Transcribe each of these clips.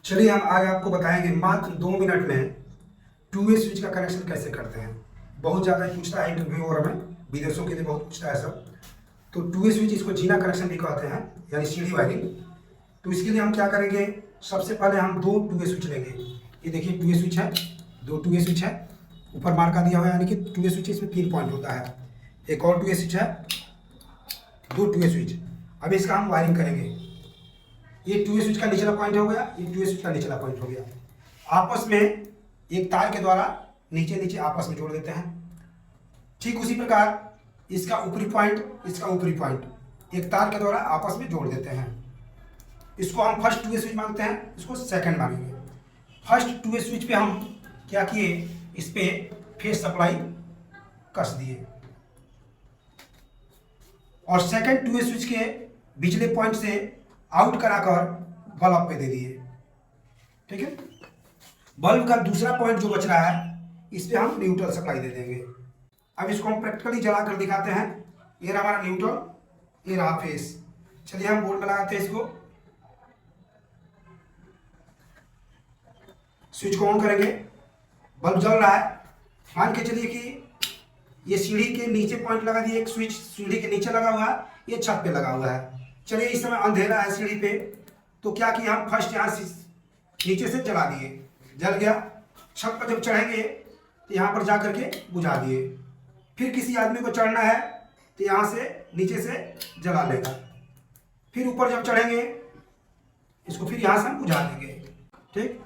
चलिए हम आज आपको बताएंगे मात्र 2 मिनट में टू वे स्विच का कनेक्शन कैसे करते हैं। बहुत ज़्यादा पूछता है इंटरव्यू और हमें विदेशों के लिए बहुत पूछता है सब। तो टू वे स्विच इसको जीना कनेक्शन भी कहते हैं, यानी सीढ़ी वायरिंग। तो इसके लिए हम क्या करेंगे, सबसे पहले हम 2 टू वे स्विच लेंगे। ये देखिए टू वे स्विच है, 2 टू वे स्विच है, ऊपर मार्का दिया हुआ है, यानी कि टू वे स्विच इसमें 3 पॉइंट होता है। एक और टू वे स्विच है, 2 टू वे स्विच। अब इसका हम वायरिंग करेंगे। ये टू वे स्विच का निचला पॉइंट हो गया, ये टू वे स्विच का निचला पॉइंट हो गया। आपस में एक तार के द्वारा नीचे नीचे आपस में जोड़ देते हैं। ठीक उसी प्रकार इसका ऊपरी पॉइंट, इसका ऊपरी पॉइंट एक तार के द्वारा आपस में जोड़ देते हैं। इसको हम फर्स्ट टू वे स्विच मानते हैं, इसको सेकंड मानेंगे। फर्स्ट टू वे स्विच पे हम क्या किए, इस पे फेज सप्लाई कस दिए और सेकंड टू वे स्विच के बिजली पॉइंट से आउट कराकर बल्ब पे दे दिए। ठीक है, बल्ब का दूसरा पॉइंट जो बच रहा है इस पे हम न्यूट्रल सप्लाई दे देंगे। अब इसको हम प्रैक्टिकली जला कर दिखाते हैं। ये रहा हमारा न्यूट्रल, ये रहा फेस। चलिए हम बोर्ड में लगाते हैं इसको, स्विच को ऑन करेंगे, बल्ब जल रहा है। मान के चलिए कि ये सीढ़ी के नीचे पॉइंट लगा दिए, एक स्विच सीढ़ी के नीचे लगा हुआ है, ये छत पे लगा हुआ है। चलिए इस समय अंधेरा है सीढ़ी पे, तो क्या किया हम फर्स्ट यहाँ से नीचे से जला दिए, जल गया। छत पर जब चढ़ेंगे तो यहाँ पर जा करके बुझा दिए। फिर किसी आदमी को चढ़ना है तो यहाँ से नीचे से जला लेगा। फिर ऊपर जब चढ़ेंगे इसको फिर यहाँ से हम बुझा देंगे। ठीक,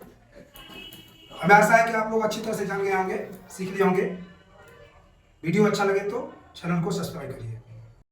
हमें आशा है कि आप लोग अच्छी तरह से जान गए होंगे, सीख लिए होंगे। वीडियो अच्छा लगे तो चैनल को सब्सक्राइब करिए।